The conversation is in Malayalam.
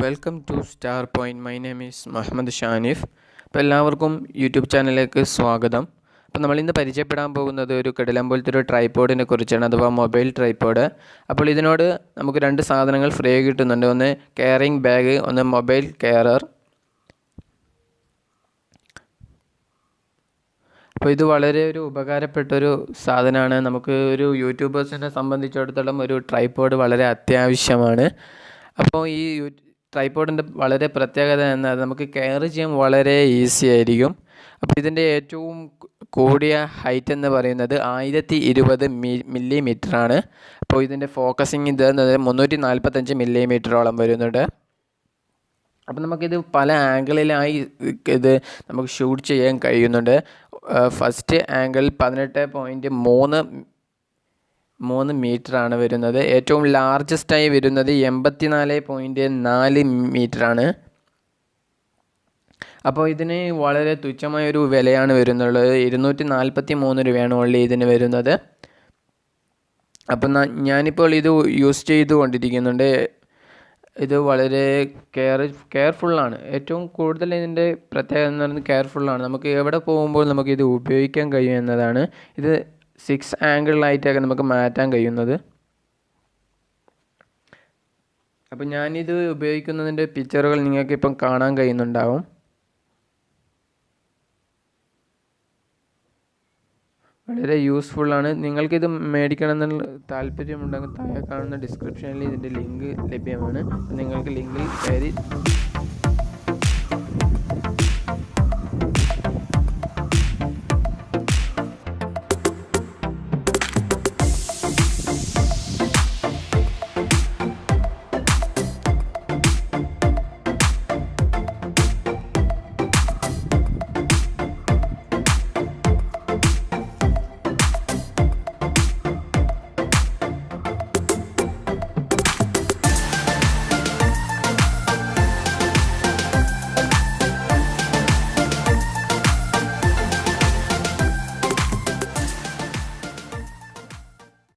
Welcome to star point. My name is Muhammad Shanif. അപ്പോൾ എല്ലാവർക്കും യൂട്യൂബ് ചാനലിലേക്ക് സ്വാഗതം. അപ്പോൾ നമ്മളിന്ന് പരിചയപ്പെടാൻ പോകുന്നത് ഒരു കിടിലം പോലത്തെ ഒരു ട്രൈപോഡിനെ കുറിച്ചാണ്, അഥവാ മൊബൈൽ ട്രൈപോഡ്. അപ്പോൾ ഇതിനോട് നമുക്ക് രണ്ട് സാധനങ്ങൾ ഫ്രീ കിട്ടുന്നുണ്ട്. ഒന്ന് കെയറിംഗ് ബാഗ്, ഒന്ന് മൊബൈൽ കെയറർ. അപ്പോൾ ഇത് വളരെ ഒരു ഉപകാരപ്പെട്ടൊരു സാധനമാണ്. നമുക്ക് ഒരു യൂട്യൂബേഴ്സിനെ സംബന്ധിച്ചിടത്തോളം ഒരു ട്രൈപോഡ് വളരെ അത്യാവശ്യമാണ്. അപ്പോൾ ഈ ട്രൈപോഡിൻ്റെ വളരെ പ്രത്യേകത എന്നാൽ നമുക്ക് കെയർ ചെയ്യാൻ വളരെ ഈസി ആയിരിക്കും. അപ്പോൾ ഇതിൻ്റെ ഏറ്റവും കൂടിയ ഹൈറ്റ് എന്ന് പറയുന്നത് 1020 മില്ലിമീറ്ററാണ്. അപ്പോൾ ഇതിൻ്റെ ഫോക്കസിങ് ഇത് 345 മില്ലിമീറ്ററോളം വരുന്നുണ്ട്. അപ്പോൾ നമുക്കിത് പല ആംഗിളിലായി ഇത് നമുക്ക് ഷൂട്ട് ചെയ്യാൻ കഴിയുന്നുണ്ട്. ഫസ്റ്റ് ആംഗിൾ 18.3 മീറ്ററാണ് വരുന്നത്. ഏറ്റവും ലാർജസ്റ്റായി വരുന്നത് 84.4 മീറ്ററാണ്. അപ്പോൾ ഇതിന് വളരെ തുച്ഛമായൊരു വിലയാണ് വരുന്നുള്ളത്. 243 രൂപയാണ് ഓൺലി ഇതിന് വരുന്നത്. അപ്പം ഞാനിപ്പോൾ ഇത് യൂസ് ചെയ്തുകൊണ്ടിരിക്കുന്നുണ്ട്. ഇത് വളരെ കെയർഫുള്ളാണ്. ഏറ്റവും കൂടുതൽ ഇതിൻ്റെ പ്രത്യേകത എന്ന് പറയുന്നത് കെയർഫുള്ളാണ്. നമുക്ക് എവിടെ പോകുമ്പോൾ നമുക്കിത് ഉപയോഗിക്കാൻ കഴിയും എന്നതാണ്. ഇത് 6 ആംഗിളിലായിട്ടൊക്കെ നമുക്ക് മാറ്റാൻ കഴിയുന്നത്. അപ്പം ഞാനിത് ഉപയോഗിക്കുന്നതിൻ്റെ പിക്ചറുകൾ നിങ്ങൾക്കിപ്പം കാണാൻ കഴിയുന്നുണ്ടാവും. വളരെ യൂസ്ഫുള്ളാണ്. നിങ്ങൾക്കിത് മേടിക്കണമെന്നുള്ള താല്പര്യമുണ്ടെങ്കിൽ താഴെ കാണുന്ന ഡിസ്ക്രിപ്ഷനിൽ ഇതിൻ്റെ ലിങ്ക് ലഭ്യമാണ്. നിങ്ങൾക്ക് ലിങ്കിൽ കയറി